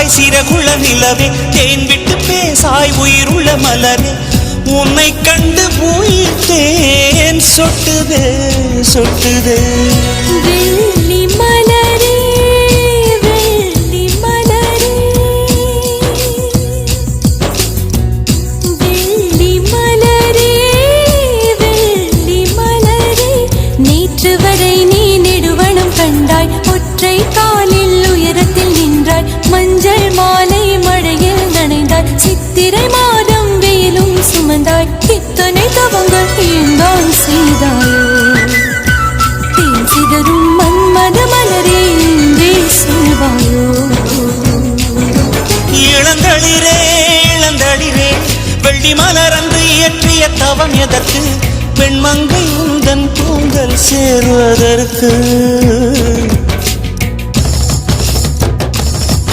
பாசாய் சிறகுள்ள நிலவே தேன் விட்டு பேசாய் உயிருள்ள மலரே உன்னை கண்டு உயிர்த்தேன் சொட்டுதே சொட்டுதே வெள்ளி மலரே வெள்ளி மலரே வெள்ளி மலரே வெள்ளி மலரே நேற்று வரை நீ நெடுவனம் கண்டாய் ஒற்றை காலில் உயரத்தில் நின்றாய் மஞ்சள் மாலை மழையில் நனைந்தாய் சித்திரை மாதம் வெயிலும் சுமந்தாய் இத்தனை தவங்கள் ஏந்தான் செய்தாயோ தேன் சிதறும் மன்மத மலரே இன்றே செல்வாயோ இளந்தளிரே இளந்தளிரே வெள்ளி மலர் அன்று இயற்றிய தவம் எதற்கு பெண்மங்கை உந்தன் கூந்தல் சேர்வதற்கு